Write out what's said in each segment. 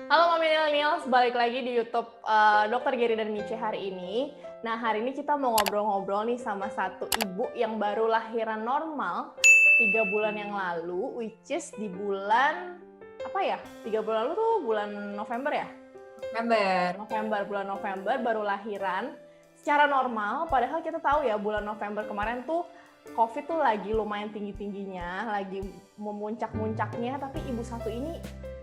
Halo Mami Millennials, balik lagi di YouTube Dr. Geri dan Mice hari ini. Nah, hari ini kita mau ngobrol-ngobrol nih sama satu ibu yang baru lahiran normal 3 bulan yang lalu, which is di bulan, apa ya? 3 bulan lalu tuh bulan November ya? Bulan November baru lahiran. Secara normal, padahal kita tahu ya bulan November kemarin tuh COVID tuh lagi lumayan tinggi-tingginya, lagi memuncak-muncaknya, tapi ibu satu ini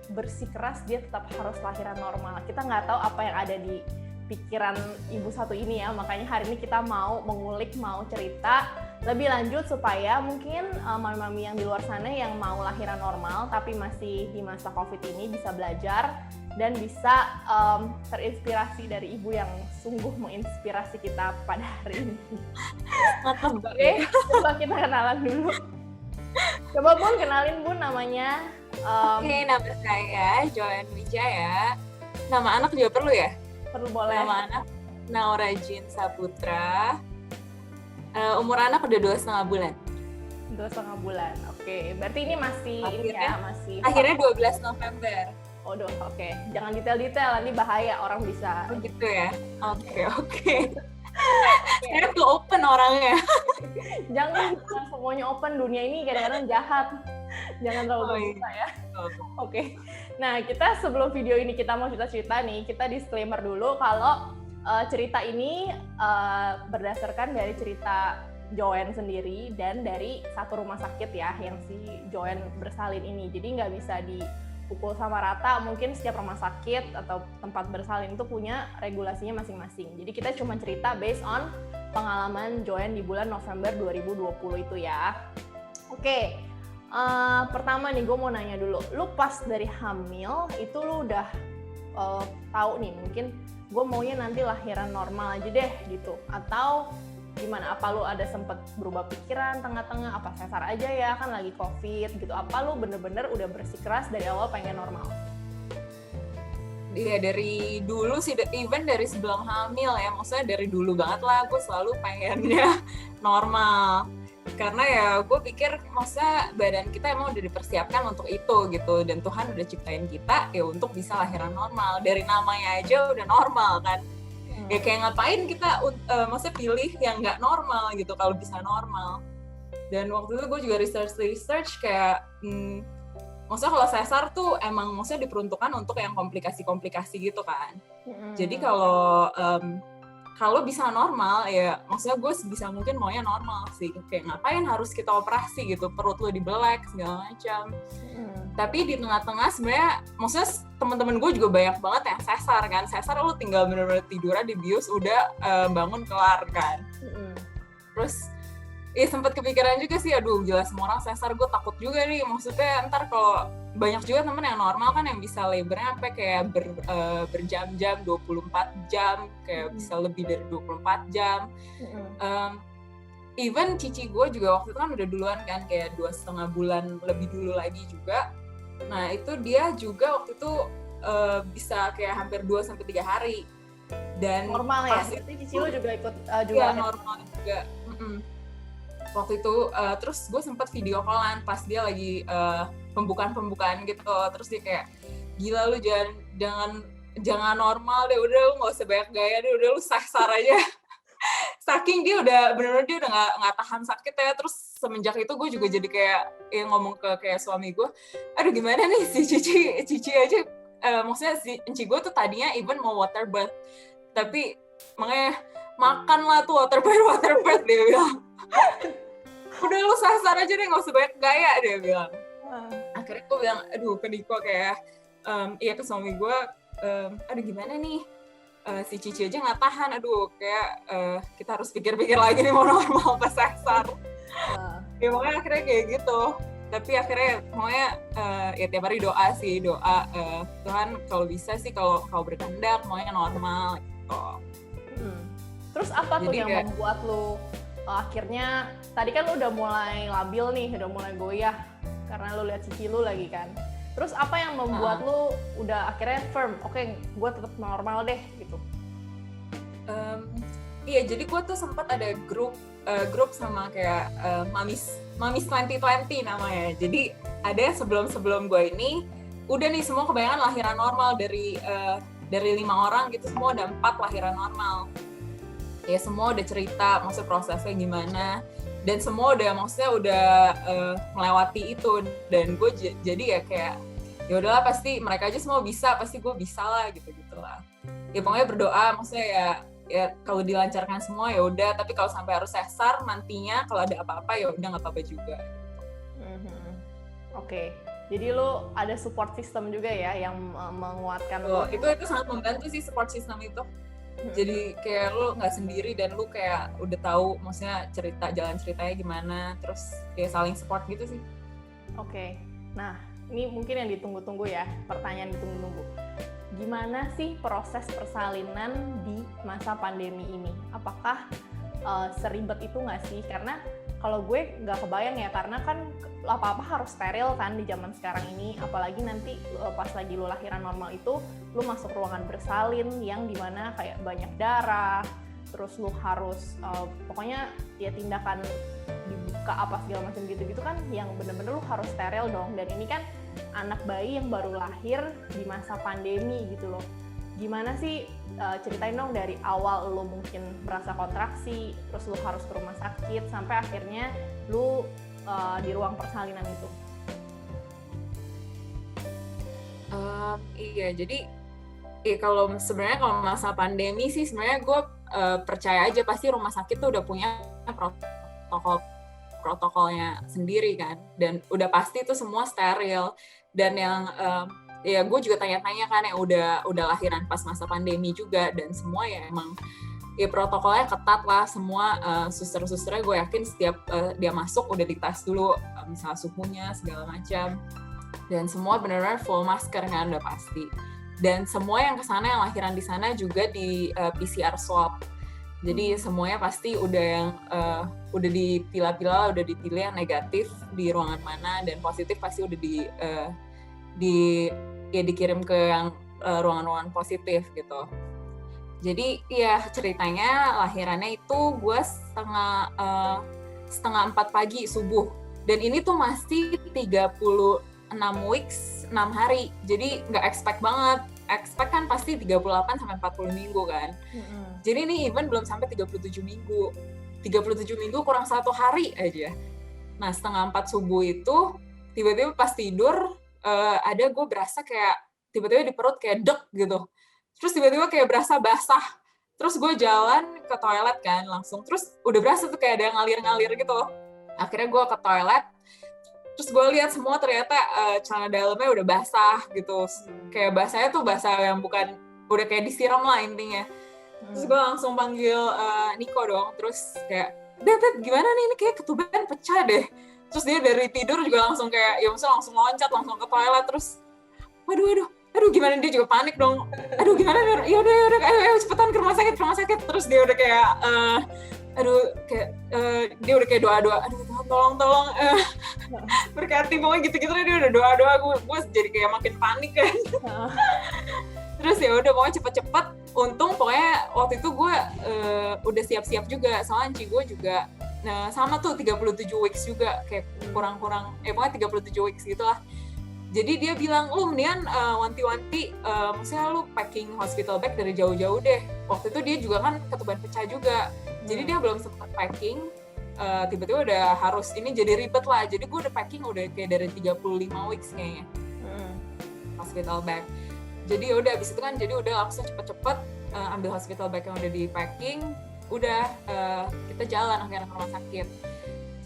bersikeras dia tetap harus lahiran normal. Kita nggak tahu apa yang ada di pikiran ibu satu ini ya, makanya hari ini kita mau mengulik, mau cerita lebih lanjut supaya mungkin mami-mami yang di luar sana yang mau lahiran normal tapi masih di masa COVID ini bisa belajar dan bisa terinspirasi dari ibu yang sungguh menginspirasi kita pada hari ini. Oke, coba kita kenalan dulu. Coba Bun, kenalin Bun namanya. Oke, nama saya Joan Wijaya. Nama anak juga perlu ya? Perlu, boleh. Nama anak Naura Jin Saputra. Umur anak udah 2,5 bulan. 2,5 bulan, oke. Berarti ini masih Akhirnya 12 November. Oh, oke. Jangan detail-detail, nanti bahaya orang bisa. Gitu ya? Oke. Saya tuh open orangnya. Jangan semuanya open, dunia ini kadang-kadang jahat. Jangan terlalu terbuka ya. Oke. Nah, kita sebelum video ini kita mau cerita-cerita nih, kita disclaimer dulu kalau cerita ini berdasarkan dari cerita Joan sendiri dan dari satu rumah sakit ya yang si Joan bersalin ini. Jadi nggak bisa dipukul sama rata, mungkin setiap rumah sakit atau tempat bersalin itu punya regulasinya masing-masing. Jadi kita cuma cerita based on pengalaman Joan di bulan November 2020 itu ya. Oke. Pertama nih gue mau nanya dulu, lu pas dari hamil itu lu udah tahu nih mungkin gue maunya nanti lahiran normal aja deh gitu, atau gimana? Apa lu ada sempet berubah pikiran tengah-tengah, apa sesar aja ya kan lagi COVID gitu, apa lu bener-bener udah bersikeras dari awal pengen normal? Iya, dari dulu sih, even dari sebelum hamil ya, maksudnya dari dulu banget lah gue selalu pengennya normal. Karena ya gue pikir maksudnya badan kita emang udah dipersiapkan untuk itu gitu, dan Tuhan udah ciptain kita ya untuk bisa lahiran normal. Dari namanya aja udah normal kan. Ya kayak ngapain kita maksudnya pilih yang nggak normal gitu kalau bisa normal. Dan waktu itu gue juga research kayak maksudnya kalau sesar tuh emang maksudnya diperuntukkan untuk yang komplikasi-komplikasi gitu kan. Jadi kalau bisa normal ya maksudnya gue sebisa mungkin maunya normal sih, kayak ngapain harus kita operasi gitu, perut lo dibelek segala macam. Tapi di tengah-tengah sebenarnya maksudnya teman-teman gue juga banyak banget yang sesar kan. Sesar lo tinggal bener-bener tiduran di bius udah bangun kelar kan. Terus sempat kepikiran juga sih, aduh jelas semua orang sesar, gue takut juga nih, maksudnya ntar kalau banyak juga temen yang normal kan yang bisa labornya sampai kayak berjam-jam, 24 jam, kayak bisa lebih dari 24 jam. Even cici gue juga waktu itu kan udah duluan kan, kayak 2,5 bulan lebih dulu lagi juga. Nah itu dia juga waktu itu bisa kayak hampir 2-3 hari. Dan normal ya? Berarti cici lo juga ikut juga? Iya, normal juga. Waktu itu terus gue sempat video callan pas dia lagi pembukaan gitu, terus dia kayak gila lu jangan normal deh, udah lu nggak usah banyak gaya deh, udah lu sesar aja. Saking dia udah bener-bener dia udah nggak tahan sakit ya. Terus semenjak itu gue juga jadi kayak ngomong ke kayak suami gue, aduh gimana nih si cici aja maksudnya si enci gue tuh tadinya even mau water bath, tapi makanya makan lah tuh water bath dia bilang. Udah lu sasar aja deh, gak usah banyak gaya, dia bilang. Akhirnya gue bilang, aduh Niko kayak iya ke suami gue, aduh gimana nih, si cici aja gak tahan, aduh kayak kita harus pikir-pikir lagi nih mau normal apa sasar. Ya makanya akhirnya kayak gitu. Tapi akhirnya pokoknya ya tiap hari doa Tuhan kalau bisa sih, kalau berkehendak maunya normal gitu. Terus apa tuh yang membuat lu akhirnya, tadi kan lu udah mulai labil nih, udah mulai goyah karena lu lihat cici lu lagi kan. Terus apa yang membuat lu udah akhirnya firm, oke, gue tetap normal deh gitu? Iya, jadi gue tuh sempat ada grup sama kayak Mamis 2020 namanya. Jadi ada sebelum gue ini udah nih semua kebanyakan lahiran normal dari 5 orang gitu, semua ada 4 lahiran normal. Ya semua udah cerita maksudnya prosesnya gimana, dan semua udah maksudnya udah melewati itu, dan gue jadi ya kayak ya udahlah, pasti mereka aja semua bisa, pasti gue bisa lah gitu-gitulah. Ya pokoknya berdoa, maksudnya ya kalau dilancarkan semua ya udah, tapi kalau sampai harus sesar nantinya kalau ada apa-apa ya udah nggak apa-apa juga. Oke. Jadi lo ada support system juga ya yang menguatkan lo. Itu sangat membantu sih support system itu. Jadi kayak lo nggak sendiri, dan lo kayak udah tahu maksudnya jalan ceritanya gimana, terus kayak saling support gitu sih. Oke. Nah, ini mungkin yang ditunggu-tunggu ya, pertanyaan ditunggu-tunggu. Gimana sih proses persalinan di masa pandemi ini? Apakah seribet itu nggak sih? Karena kalau gue nggak kebayang ya, karena kan apa-apa harus steril kan di zaman sekarang ini, apalagi nanti pas lagi lu lahiran normal itu, lu masuk ruangan bersalin yang dimana kayak banyak darah, terus lu harus pokoknya ya tindakan dibuka apa segala macam gitu-gitu kan, yang bener-bener lu harus steril dong, dan ini kan anak bayi yang baru lahir di masa pandemi gitu loh. Gimana sih, ceritain dong dari awal lu mungkin merasa kontraksi, terus lu harus ke rumah sakit, sampai akhirnya lu di ruang persalinan itu. Iya, jadi kalau sebenarnya kalau masa pandemi sih sebenarnya gue percaya aja pasti rumah sakit tuh udah punya protokolnya sendiri kan, dan udah pasti itu semua steril. Dan yang ya gue juga tanya-tanya kan yang udah lahiran pas masa pandemi juga, dan semua ya emang ya protokolnya ketat lah semua. Suster-susternya gue yakin setiap dia masuk udah dites dulu misalnya suhunya segala macam, dan semua benar-benar full masker kan udah pasti. Dan semua yang kesana, yang lahiran di sana juga di PCR swab. Jadi semuanya pasti udah yang udah dipilah-pilah, udah dipilih yang negatif di ruangan mana, dan positif pasti udah dikirim ke yang ruangan-ruangan positif gitu. Jadi ya ceritanya lahirannya itu gue setengah 4 pagi subuh, dan ini tuh masih 36 weeks 6 hari, jadi nggak expect banget. Expect kan pasti 38 sampai 40 minggu kan. Jadi ini even belum sampai 37 minggu. 37 minggu kurang 1 hari aja. Nah, setengah 4 subuh itu tiba-tiba pas tidur ada gue berasa kayak tiba-tiba di perut kayak dek gitu. Terus tiba-tiba kayak berasa basah. Terus gue jalan ke toilet kan langsung. Terus udah berasa tuh kayak ada yang ngalir-ngalir gitu. Akhirnya gue ke toilet. Terus gue lihat semua ternyata celana dalamnya udah basah gitu. Kayak basahnya tuh basah yang bukan, udah kayak disiram lah intinya. Terus gue langsung panggil Niko dong. Terus kayak, Beb, gimana nih? Ini kayak ketuban pecah deh. Terus dia dari tidur juga langsung kayak, ya maksudnya langsung loncat, langsung ke toilet. Terus, waduh gimana, dia juga panik dong. Aduh gimana, ya udah ayo cepetan ke rumah sakit. Terus dia udah kayak dia udah kayak doa, aduh tolong berkati, pokoknya gitu-gitu dia udah doa, gue jadi kayak makin panik kan. Terus ya udah pokoknya cepet-cepet. Untung pokoknya waktu itu gue udah siap-siap juga, soalnya gue juga sama tuh 37 weeks juga, kayak kurang-kurang pokoknya 37 weeks gitulah. Jadi dia bilang, lu mendingan wanti-wanti, maksudnya lu packing hospital bag dari jauh-jauh deh. Waktu itu dia juga kan ketuban pecah juga. Jadi dia belum sempat packing, tiba-tiba udah harus, ini jadi ribet lah. Jadi gue udah packing udah kayak dari 35 weeks kayaknya. Hospital bag. Jadi udah abis itu kan, jadi udah langsung cepet-cepet ambil hospital bag yang udah di packing. Udah kita jalan akhirnya ke rumah sakit.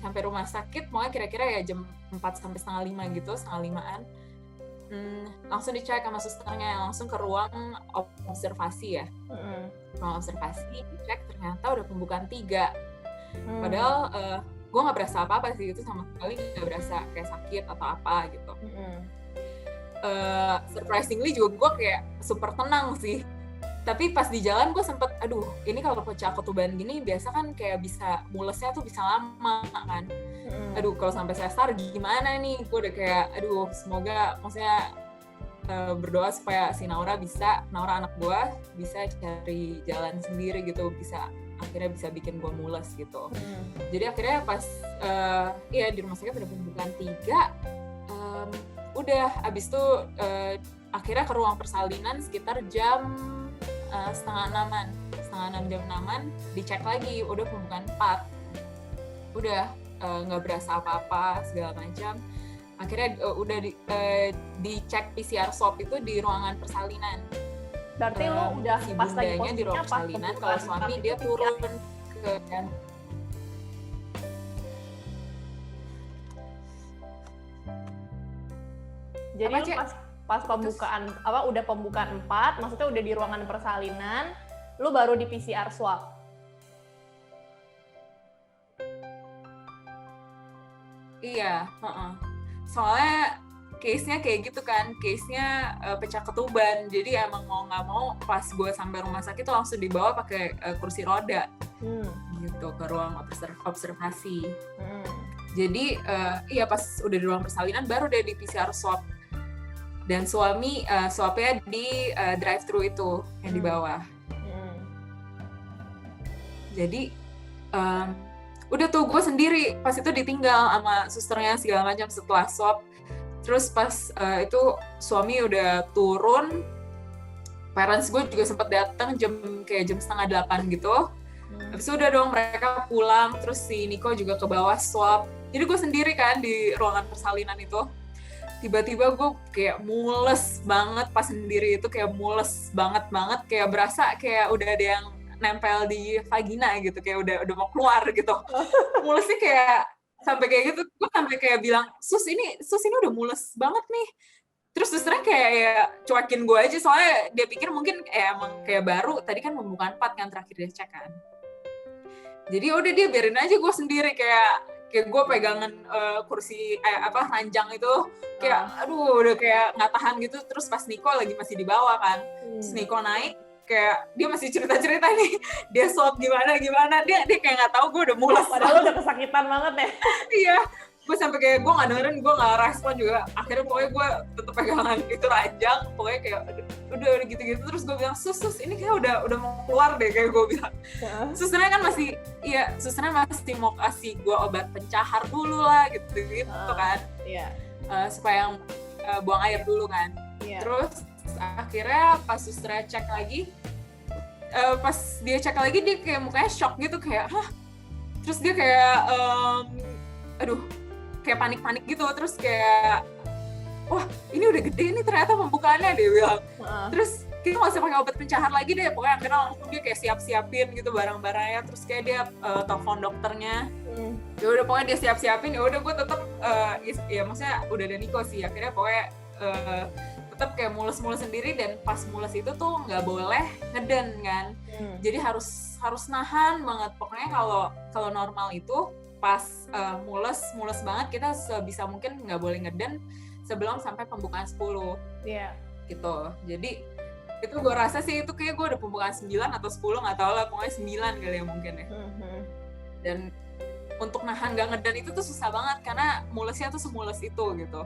Sampai rumah sakit pokoknya kira-kira ya jam 4 sampai setengah 5 gitu, setengah 5-an. Langsung dicek sama susternya, langsung ke ruang observasi ya. Ruang observasi, dicek ternyata udah pembukaan 3. Padahal gue gak berasa apa-apa sih, itu sama sekali gak berasa kayak sakit atau apa gitu. Surprisingly juga gue kayak super tenang sih. Tapi pas di jalan gue sempet, aduh ini kalau pecah ketuban gini biasa kan kayak bisa mulesnya tuh bisa lama kan. Aduh kalau sampai sesar gimana nih, gue udah kayak aduh semoga, maksudnya berdoa supaya si Naura anak gue bisa cari jalan sendiri gitu, akhirnya bisa bikin gue mules gitu. Jadi akhirnya pas di rumah sakit udah pembukaan 3, udah abis itu akhirnya ke ruang persalinan sekitar jam setengah 6 jam 6 dicek lagi, udah pembukaan 4, udah nggak berasa apa-apa segala macam. Akhirnya udah dicek PCR swab itu di ruangan persalinan. Berarti lu udah si pas lagi bundanya di ruang persalinan, kalau suami dia turun ke jadi lu pas pembukaan udah pembukaan 4, maksudnya udah di ruangan persalinan, lu baru di PCR swab. Iya, soalnya case-nya kayak gitu kan, case-nya pecah ketuban, jadi emang mau nggak mau pas gue sampai rumah sakit tuh langsung dibawa pakai kursi roda, gitu ke ruang observasi. Jadi iya pas udah di ruang persalinan baru deh di PCR swab, dan suami swabnya di drive-thru itu yang di bawah. Jadi udah tuh gue sendiri pas itu ditinggal sama susternya segala macam setelah swab. Terus pas itu suami udah turun, parents gue juga sempat datang jam 7:30 gitu. Habis itu udah dong mereka pulang, terus si Niko juga ke bawah swab. Jadi gue sendiri kan di ruangan persalinan itu. Tiba-tiba gue kayak mules banget pas sendiri itu, kayak mules banget, kayak berasa kayak udah ada yang nempel di vagina gitu, kayak udah mau keluar gitu. Mulesnya kayak sampai kayak gitu, gue sampai kayak bilang, sus ini udah mules banget nih. Terus susternya kayak ya, cuekin gue aja, soalnya dia pikir mungkin emang kayak baru, tadi kan pembukaan 4 kan terakhir dia cek kan. Jadi udah dia biarin aja gue sendiri, kayak gue pegangan kursi ranjang itu, kayak aduh udah kayak nggak tahan gitu. Terus pas Niko lagi masih di bawah kan, terus Niko naik, kayak dia masih cerita nih, dia swab gimana, dia kayak nggak tahu gue udah mules. Padahal udah kesakitan banget ya. Iya, gue sampai kayak gue nggak dengerin, gue nggak respon juga. Akhirnya pokoknya gue tetep pegangan itu ranjang, pokoknya kayak udah gitu-gitu. Terus gue bilang, sus ini kayak udah mau keluar deh, kayak gue bilang. Susternya kan masih mau kasih gue obat pencahar dulu lah gitu kan. Iya. Supaya buang air dulu kan. Terus akhirnya pas susternya cek lagi, pas dia cek lagi dia kayak mukanya shock gitu, kayak hah. Terus dia kayak kayak panik gitu. Terus kayak wah ini udah gede nih ternyata pembukaannya, dia bilang. Terus kita nggak usah pakai obat pencahar lagi deh, pokoknya akhirnya langsung dia kayak siapin gitu barang-barangnya. Terus kayak dia telepon dokternya. Ya udah pokoknya dia siapin, ya udah gue tetap ya maksudnya udah ada Niko sih, akhirnya pokoknya tetap kayak mules sendiri. Dan pas mules itu tuh nggak boleh ngeden kan, jadi harus nahan banget. Pokoknya kalau normal itu pas mules banget, kita sebisa mungkin nggak boleh ngeden sebelum sampai pembukaan 10. Gitu. Jadi itu gue rasa sih itu kayak gue udah pembukaan 9 atau 10, nggak tahu lah, pokoknya 9 kali ya mungkin ya. Dan untuk nahan nggak ngeden itu tuh susah banget karena mulesnya tuh semules itu gitu.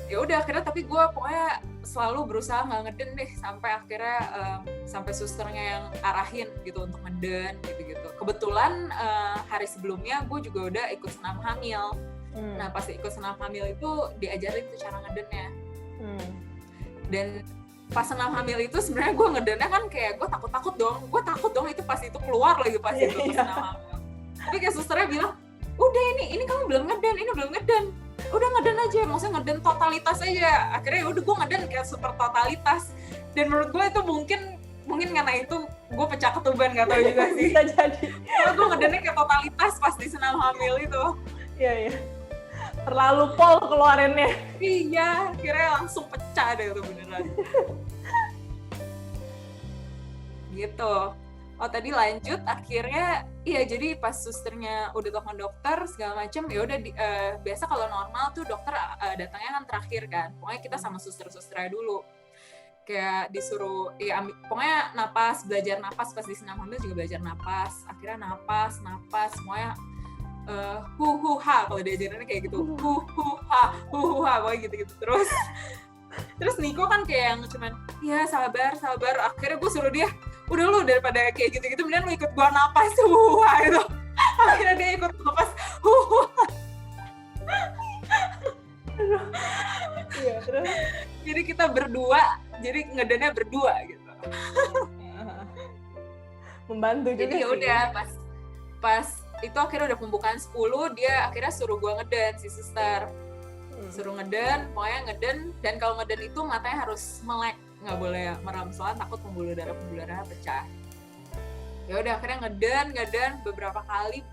Ya udah akhirnya, tapi gue pokoknya selalu berusaha nggak ngeden deh sampai akhirnya sampai susternya yang arahin gitu untuk ngeden gitu. Kebetulan hari sebelumnya gue juga udah ikut senam hamil. Nah pas ikut senam hamil itu diajarin tuh cara ngedennya. Dan pas senam hamil itu sebenarnya gue ngedennya kan kayak gue takut dong itu pas itu keluar lagi pas itu senam hamil. Tapi kayak susternya bilang, udah ini kamu belum ngeden, udah ngeden aja, maksudnya ngeden totalitas aja. Akhirnya udah gue ngeden kayak super totalitas, dan menurut gue itu mungkin karena itu gue pecah ketuban, nggak tahu juga sih. Bisa jadi. Karena gue ngedennya kayak totalitas pas di senam hamil itu. Iya. Terlalu pol keluarinnya. Iya, akhirnya langsung pecah deh itu beneran. Gitu. Oh tadi lanjut, akhirnya iya, jadi pas susternya udah telepon dokter segala macam, ya udah biasa kalau normal tuh dokter datangnya kan terakhir kan. Pokoknya kita sama suster-susternya dulu. Kayak disuruh pokoknya belajar napas pas di senam hamil juga belajar napas. Akhirnya napas semuanya hu-hu-ha, kalau diajarinnya kayak gitu. Hu-hu-ha, pokoknya gitu-gitu terus Niko kan kayak yang cuman ya sabar. Akhirnya gue suruh dia, udah lu daripada kayak gitu-gitu mendingan lu ikut gua napas itu. Akhirnya dia ikut napas Iya, terus Jadi kita berdua, jadi ngedennya berdua gitu. membantu juga Jadi ya sih. udah pas itu akhirnya udah pembukaan 10, dia akhirnya suruh gua ngeden, si suster. Suruh ngeden, pokoknya ngeden, dan kalau ngeden itu matanya harus melek, nggak boleh merem, soalnya takut pembuluh darah pecah. Ya udah akhirnya ngeden beberapa kali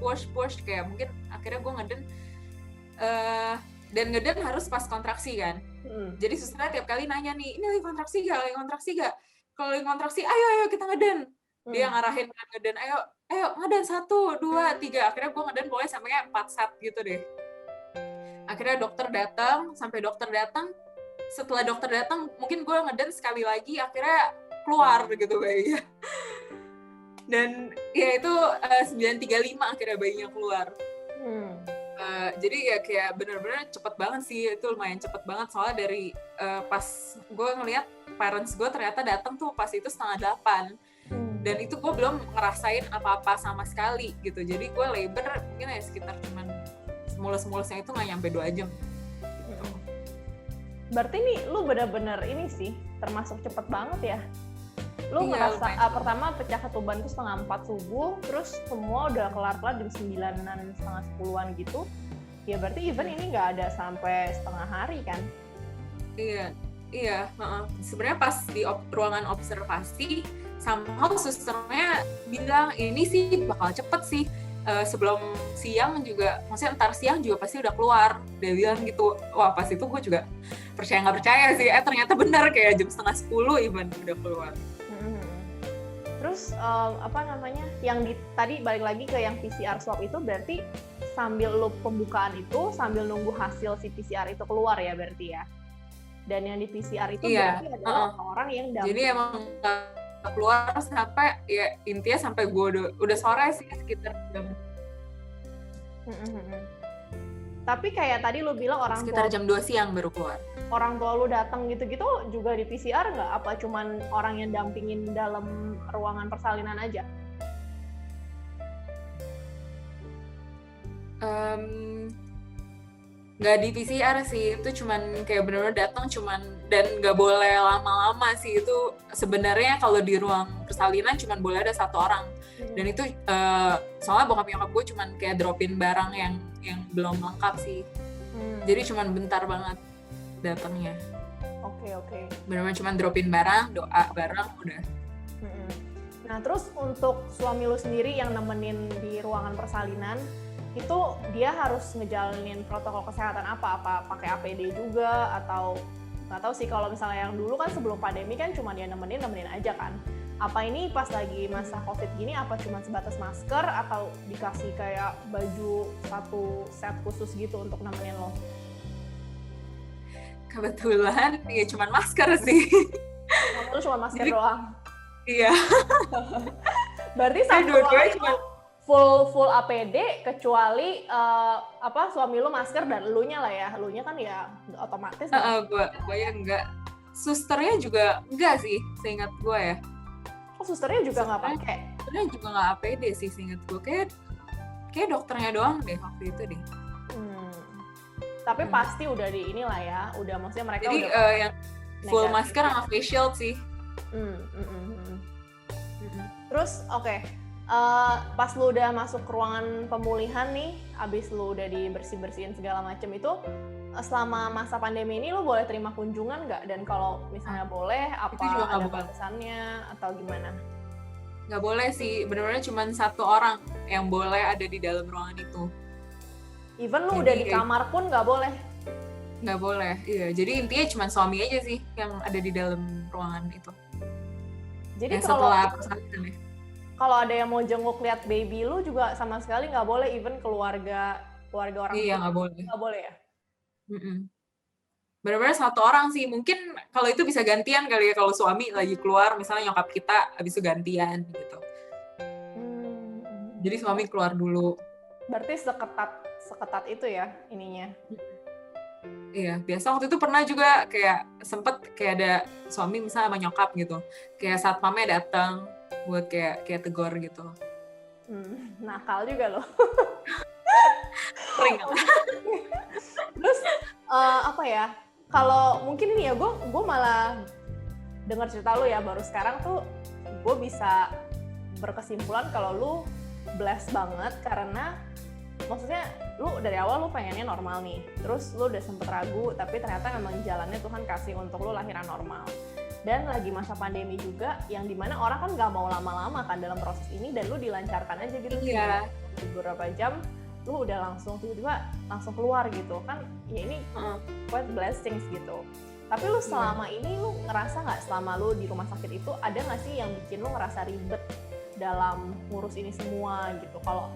push kayak mungkin akhirnya gue ngeden dan ngeden harus pas kontraksi kan. Jadi susternya tiap kali nanya nih, ini lagi kontraksi gak? Kalau lagi kontraksi, ayo kita ngeden. Dia ngarahin kan ngeden, ayo ngeden 1, 2, 3. Akhirnya gue ngeden pokoknya sampai 4 set gitu deh. Akhirnya sampai dokter datang. Setelah dokter datang, mungkin gue ngeden sekali lagi, akhirnya keluar gitu bayinya. Dan ya itu 9:35 akhirnya bayinya keluar. Jadi ya kayak bener-bener cepet banget sih, itu lumayan cepet banget. Soalnya dari pas gue ngeliat parents gue ternyata datang tuh pas itu 7:30. Dan itu gue belum ngerasain apa-apa sama sekali gitu. Jadi gue labor mungkin ya sekitar cuman mulus-mulusnya itu nggak nyampe 2 jam. Gitu. Berarti nih lu bener-bener ini sih termasuk cepet banget ya. Lu ngerasa pertama pecah ketuban itu 3:30 subuh, terus semua udah kelar-kelar jam 9-an, setengah 10-an gitu. Ya berarti even ini nggak ada sampai setengah hari kan? Iya. Sebenarnya pas di ruangan observasi, sama susternya bilang ini sih bakal cepet sih. Sebelum siang juga, maksudnya ntar siang juga pasti udah keluar. Dia bilang gitu. Wah pas itu gue juga percaya nggak percaya sih. Ternyata benar kayak jam 9:30 even udah keluar. Terus yang tadi balik lagi ke yang PCR swab itu berarti sambil lu pembukaan itu sambil nunggu hasil si PCR itu keluar ya berarti ya. Dan yang di PCR itu berarti adalah orang yang damping. Jadi emang keluar sampai ya intinya sampai gue udah sore sih sekitar jam. Tapi kayak tadi lu bilang orang sekitar jam 2 siang baru keluar. Orang tua lu datang gitu-gitu juga di PCR nggak? Apa cuman orang yang dampingin dalam ruangan persalinan aja? Nggak di PCR sih, itu cuman kayak benar-benar datang dan nggak boleh lama-lama sih. Itu sebenarnya kalau di ruang persalinan cuman boleh ada 1 orang. Dan itu soalnya bokap nyokap gue cuman kayak dropin barang yang belum lengkap sih. Jadi cuman bentar banget datangnya. Oke. Benar-benar cuman dropin barang, doa barang, udah. Nah terus untuk suami lu sendiri yang nemenin di ruangan persalinan, itu dia harus ngejalanin protokol kesehatan apa pakai APD juga atau nggak tahu sih. Kalau misalnya yang dulu kan sebelum pandemi kan cuma dia nemenin aja kan. Apa ini pas lagi masa COVID gini apa cuma sebatas masker atau dikasih kayak baju 1 set khusus gitu untuk nemenin lo? Kebetulan ya cuma masker sih. Lu cuma masker doang? Iya. Berarti satu orang cuma full APD kecuali suami lu masker dan elunya lah ya. Elunya kan ya otomatis. Gue ya enggak. Susternya juga enggak sih, seingat gue ya. Oh, susternya juga nggak pakai? Susternya juga nggak APD sih, seingat gue. Kayak dokternya doang deh waktu itu deh. Tapi pasti udah di inilah ya. Udah maksudnya mereka jadi, udah yang full negatif. Masker sama face shield sih. Terus pas lu udah masuk ruangan pemulihan nih, abis lu udah dibersih-bersihin segala macem itu, selama masa pandemi ini lu boleh terima kunjungan nggak? Dan kalau misalnya boleh, apa ada batasannya atau gimana? Nggak boleh sih, benar-benar cuma 1 orang yang boleh ada di dalam ruangan itu. Even lu udah di kamar pun nggak boleh? Nggak boleh, iya. Jadi intinya cuma suami aja sih yang ada di dalam ruangan itu. Jadi kalau ada yang mau jenguk lihat baby lu juga sama sekali nggak boleh, even keluarga orang tua? Iya, nggak boleh. Nggak boleh ya? Benar-benar 1 orang sih. Mungkin kalau itu bisa gantian kali ya, kalau suami lagi keluar, misalnya nyokap kita habis itu gantian gitu. Jadi suami keluar dulu. Berarti seketat itu ya ininya? Iya, biasa waktu itu pernah juga kayak sempet kayak ada suami misalnya sama nyokap gitu. Kayak satpamnya datang buat kayak tegur gitu. Nakal juga loh. Sering. Terus Apa ya? Kalau mungkin ini ya, gue malah dengar cerita lu ya baru sekarang tuh gue bisa berkesimpulan kalau lu blessed banget karena maksudnya lu dari awal lu pengennya normal nih, terus lu udah sempet ragu tapi ternyata memang jalannya Tuhan kasih untuk lu lahiran normal. Dan lagi masa pandemi juga yang dimana orang kan nggak mau lama-lama kan dalam proses ini dan lu dilancarkan aja gitu. Iya. Beberapa jam lu udah langsung tiba-tiba langsung keluar gitu kan, ya ini quite blessings gitu. Tapi lu selama ini lu ngerasa nggak selama lu di rumah sakit itu ada nggak sih yang bikin lu ngerasa ribet dalam ngurus ini semua gitu? Kalau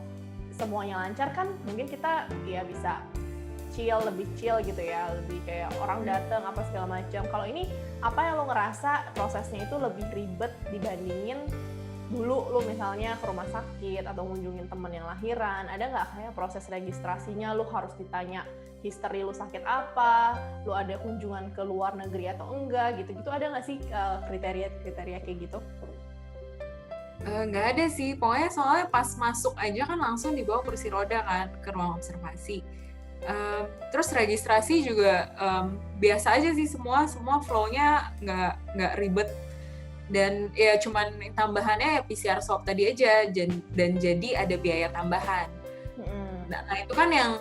semuanya lancar kan mungkin kita ya bisa lebih chill gitu ya, lebih kayak orang datang apa segala macam. Kalau ini apa yang lo ngerasa prosesnya itu lebih ribet dibandingin dulu lo misalnya ke rumah sakit atau ngunjungin temen yang lahiran? Ada nggak kayak proses registrasinya lo harus ditanya history lo sakit apa, lo ada kunjungan ke luar negeri atau enggak gitu-gitu, ada nggak sih kriteria kayak gitu? Nggak ada sih, pokoknya soalnya pas masuk aja kan langsung dibawa kursi roda kan ke ruang observasi. Terus registrasi juga biasa aja sih, semua flow-nya nggak ribet, dan ya cuman tambahannya ya PCR swab tadi aja, dan jadi ada biaya tambahan. Nah itu kan yang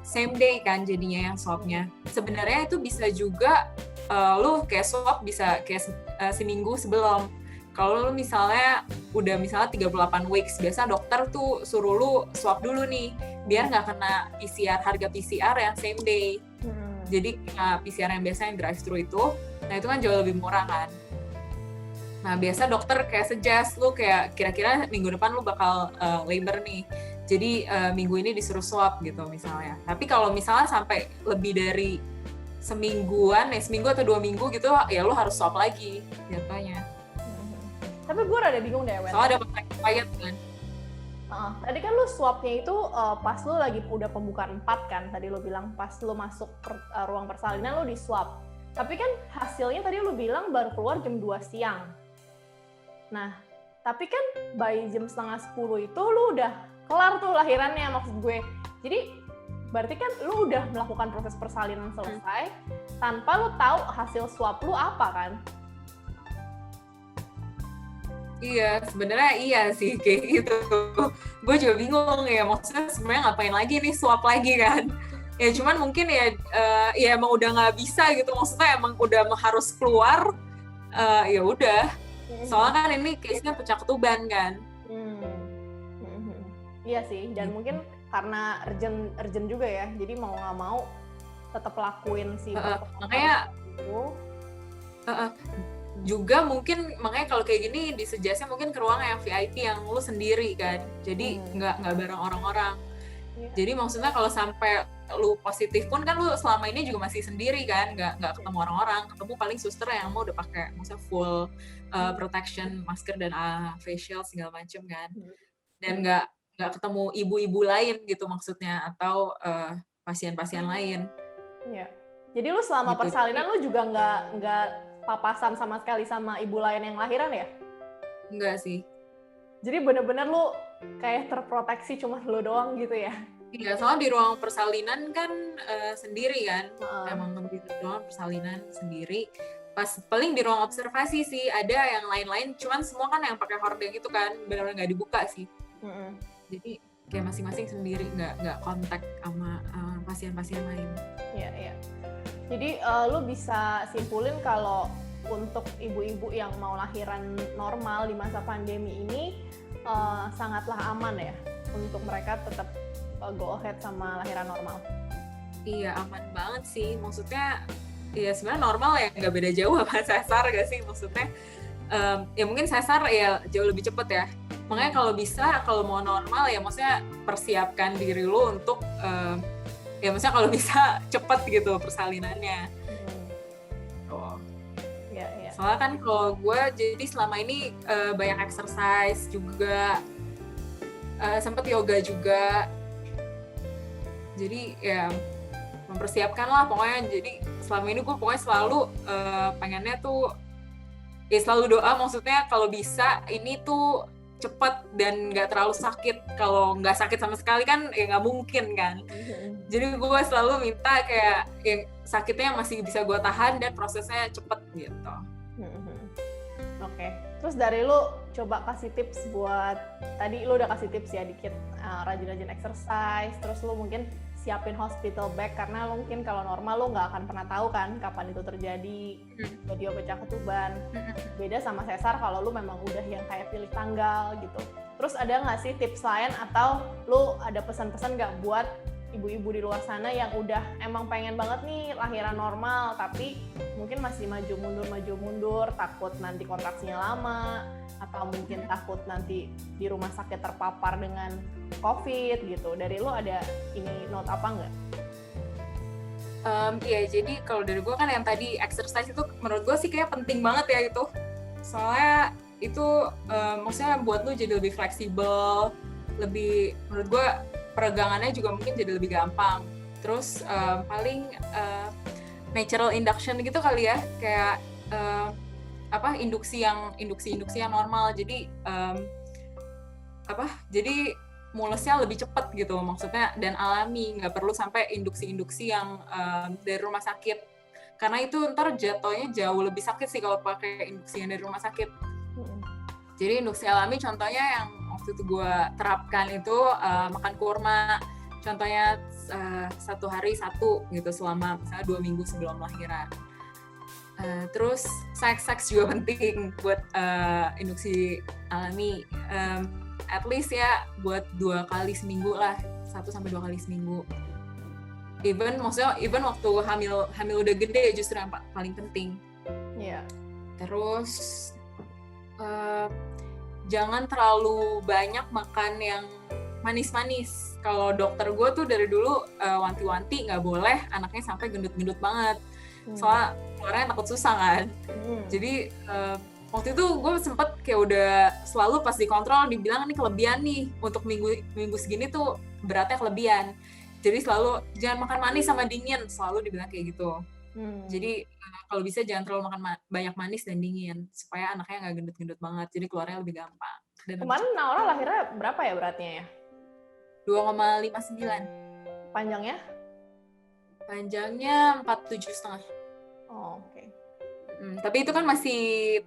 same day kan jadinya yang swabnya. Sebenarnya itu bisa juga lu kayak swab bisa kayak seminggu sebelum. Kalau lu misalnya udah 38 weeks, biasa dokter tuh suruh lu swab dulu nih, biar nggak kena harga PCR yang same day. Jadi PCR yang biasa yang drive-thru itu, nah itu kan jauh lebih murah kan. Nah biasa dokter kayak suggest lu kayak kira-kira minggu depan lu bakal labor nih, jadi minggu ini disuruh swab gitu misalnya. Tapi kalau misalnya sampai lebih dari seminggu atau 2 minggu gitu, ya lu harus swab lagi jatuhnya. Tapi gue rada bingung deh, soalnya ada payet kan. Tadi kan lu swabnya itu pas lu lagi udah pembukaan 4 kan, tadi lu bilang pas lu masuk ruang persalinan lu di swab. Tapi kan hasilnya tadi lu bilang baru keluar jam 2 siang. Nah, tapi kan by jam 9:30 itu lu udah kelar tuh lahirannya, maksud gue. Jadi berarti kan lu udah melakukan proses persalinan selesai tanpa lu tahu hasil swab lu apa kan? Iya, sebenarnya iya sih kayak gitu. Gue juga bingung ya, maksudnya sebenarnya ngapain lagi nih swab lagi kan? Ya cuman mungkin ya emang udah nggak bisa gitu, maksudnya emang udah harus keluar, ya udah. Soalnya kan ini case-nya pecah ketuban kan. Iya sih, dan mungkin karena urgent juga ya, jadi mau nggak mau tetap lakuin sih. Makanya juga mungkin makanya kalau kayak gini disuggestnya mungkin ke ruang yang VIP yang lu sendiri kan, jadi nggak bareng orang-orang. Jadi maksudnya kalau sampai lu positif pun kan lu selama ini juga masih sendiri kan, nggak ketemu orang-orang, ketemu paling suster yang mau udah pakai maksudnya full protection, masker dan facial segala macem kan, dan nggak ketemu ibu-ibu lain gitu maksudnya, atau pasien-pasien lain. Iya. Jadi lu selama gitu. Persalinan lu juga nggak papasan sama sekali sama ibu lain yang lahiran ya? Enggak sih. Jadi bener-bener lu kayak terproteksi cuma lu doang gitu ya? Iya, soalnya di ruang persalinan kan sendiri kan, emang di ruang persalinan sendiri. Pas paling di ruang observasi sih ada yang lain-lain, cuman semua kan yang pakai hordeng itu kan benar-benar nggak dibuka sih. Jadi kayak masing-masing sendiri, nggak kontak sama pasien-pasien lain. Iya. Jadi lu bisa simpulin kalau untuk ibu-ibu yang mau lahiran normal di masa pandemi ini sangatlah aman ya untuk mereka tetap go ahead sama lahiran normal. Iya, aman banget sih. Maksudnya ya sebenarnya normal ya nggak beda jauh sama sesar gak sih? Maksudnya ya mungkin sesar ya jauh lebih cepet ya. Makanya kalau mau normal ya maksudnya persiapkan diri lu untuk ya maksudnya kalau bisa cepet gitu persalinannya. Iya. Soalnya kan kalau gue jadi selama ini banyak exercise juga, sempet yoga juga. Jadi ya mempersiapkan lah pokoknya. Jadi selama ini gue pokoknya selalu pengennya tuh ya selalu doa, maksudnya kalau bisa ini tuh cepat dan nggak terlalu sakit. Kalau nggak sakit sama sekali kan ya nggak mungkin kan. Jadi gue selalu minta kayak yang sakitnya yang masih bisa gue tahan dan prosesnya cepet gitu. Oke. Terus dari lu coba kasih tips buat, tadi lu udah kasih tips ya dikit, rajin-rajin exercise, terus lu mungkin siapin hospital bag karena lu mungkin kalau normal lu nggak akan pernah tahu kan kapan itu terjadi, tiba-tiba pecah ketuban. Beda sama sesar kalau lu memang udah yang kayak pilih tanggal gitu. Terus ada nggak sih tips lain atau lu ada pesan-pesan nggak buat ibu-ibu di luar sana yang udah emang pengen banget nih lahiran normal tapi mungkin masih maju mundur, takut nanti kontraksinya lama atau mungkin takut nanti di rumah sakit terpapar dengan COVID gitu. Dari lu ada ini note apa nggak? Ya jadi kalau dari gue kan yang tadi exercise itu menurut gue sih kayak penting banget ya itu. Soalnya itu maksudnya buat lu jadi lebih fleksibel, lebih menurut gue peregangannya juga mungkin jadi lebih gampang. Terus paling natural induction gitu kali ya, kayak induksi yang normal. Jadi jadi mulusnya lebih cepat gitu maksudnya dan alami, nggak perlu sampai induksi yang dari rumah sakit. Karena itu ntar jatuhnya jauh lebih sakit sih kalau pakai induksi yang dari rumah sakit. Jadi induksi alami contohnya yang waktu itu gue terapkan itu makan kurma, contohnya 1 hari 1 gitu selama misalnya 2 minggu sebelum lahiran. Terus seks juga penting buat induksi alami, at least ya buat 2 kali seminggu lah, 1-2 kali seminggu. Even waktu hamil udah gede justru yang paling penting. Iya. Terus jangan terlalu banyak makan yang manis-manis. Kalau dokter gue tuh dari dulu wanti-wanti nggak boleh anaknya sampai gendut-gendut banget. Soalnya keluarnya takut susah kan. Jadi waktu itu gue sempet kayak udah selalu pas dikontrol dibilang ini kelebihan nih untuk minggu segini tuh beratnya kelebihan. Jadi selalu jangan makan manis sama dingin, selalu dibilang kayak gitu. Jadi kalau bisa jangan terlalu makan banyak manis dan dingin supaya anaknya nggak gendut-gendut banget, jadi keluarnya lebih gampang. Dan kemarin Naura lahirnya berapa ya beratnya ya? 2,59. Panjangnya? Panjangnya 47,5. Oh, oke. Tapi itu kan masih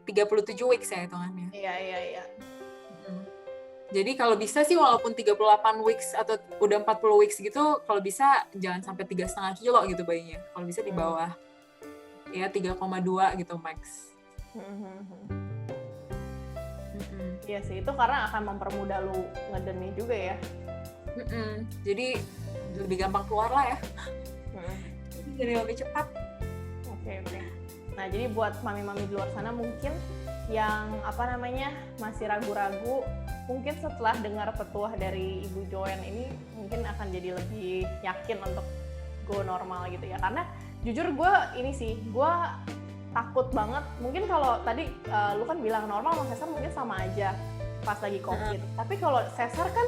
37 weeks ya hitungannya. Iya. Jadi kalau bisa sih walaupun 38 weeks atau udah 40 weeks gitu, kalau bisa jangan sampai 3,5 kilo gitu bayinya. Kalau bisa di bawah ya 3,2 gitu max. Iya sih, itu karena akan mempermudah lu ngedennya juga ya. Jadi lebih gampang keluar lah ya. Jadi lebih cepat. Oke. Nah, jadi buat mami-mami di luar sana mungkin yang masih ragu-ragu, mungkin setelah dengar petuah dari Ibu Joanne ini mungkin akan jadi lebih yakin untuk go normal gitu ya. Karena jujur gue takut banget. Mungkin kalau tadi lu kan bilang normal sama sesar mungkin sama aja pas lagi COVID. Tapi kalau sesar kan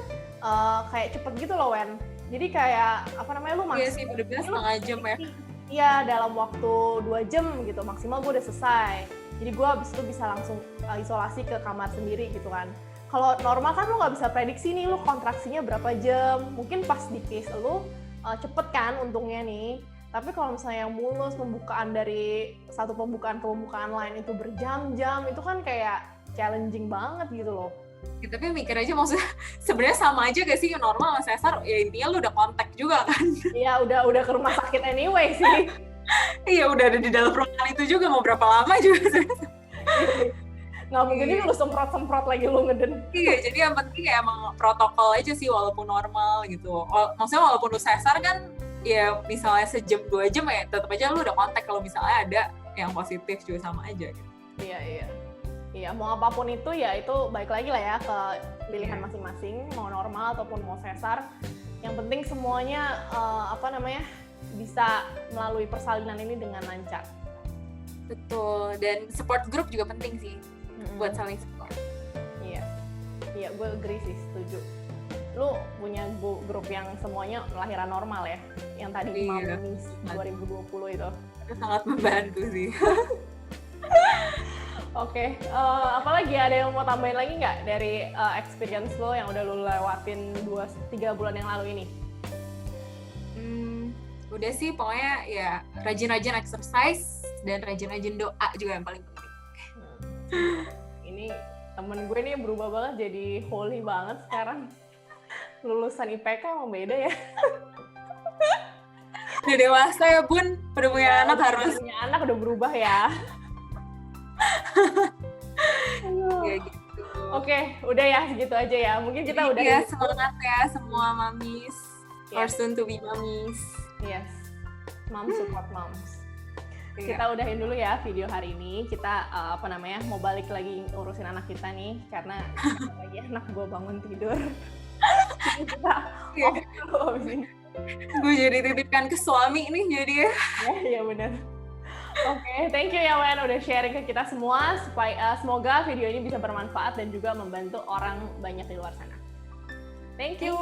kayak cepet gitu loh, Wen. Jadi kayak lu masuk. Iya sih, bener-bener setengah jam ya. Iya, dalam waktu 2 jam gitu maksimal gue udah selesai. Jadi gue abis itu bisa langsung isolasi ke kamar sendiri gitu kan. Kalau normal kan lu nggak bisa prediksi nih lu kontraksinya berapa jam. Mungkin pas di case lu cepet kan untungnya nih. Tapi kalau misalnya yang mulus pembukaan dari satu pembukaan ke pembukaan lain itu berjam-jam, itu kan kayak challenging banget gitu loh. Ya, tapi mikir aja maksudnya sebenarnya sama aja gak sih normal sama sesar, ya intinya lu udah kontak juga kan. Iya, udah ke rumah sakit anyway sih. Iya, udah ada di dalam ruangan itu juga, mau berapa lama juga. Nggak mungkin juga lu semprot-semprot lagi lu ngeden. Iya, jadi yang penting ya emang protokol aja sih walaupun normal gitu. Maksudnya walaupun lu sesar kan ya misalnya sejam 2 jam ya tetap aja lu udah kontak kalau misalnya ada yang positif juga sama aja gitu. Iya, mau apapun itu ya itu baik lagi lah ya ke pilihan masing-masing, mau normal ataupun mau sesar. Yang penting semuanya bisa melalui persalinan ini dengan lancar. Betul, dan support group juga penting sih buat saling support. Iya, gue agree sih, setuju. Lu punya grup yang semuanya lahiran normal ya, yang tadi Mamunis 2020 itu. Itu sangat membantu sih. Oke, apalagi ada yang mau tambahin lagi nggak dari experience lo yang udah lo lewatin 2-3 bulan yang lalu ini? Udah sih, pokoknya ya rajin-rajin exercise dan rajin-rajin doa juga yang paling penting. Ini temen gue nih berubah banget jadi holy banget sekarang. Lulusan IPK emang beda ya. Udah dewasa ya Bun, udah punya anak harus. Punya anak udah berubah ya. Ya gitu. Oke, udah ya segitu aja ya. Mungkin kita udah. Ya semangat ya semua mamis, or soon to be mamis. Yes, mom support moms. Kita udahin dulu ya video hari ini. Kita mau balik lagi urusin anak kita nih, karena lagi anak gue bangun tidur. Kita dulu abis ini. Gue jadi titipkan ke suami nih jadi ya. Iya benar. Oke, thank you ya Wen udah sharing ke kita semua. Supaya semoga video ini bisa bermanfaat dan juga membantu orang banyak di luar sana. Thank you.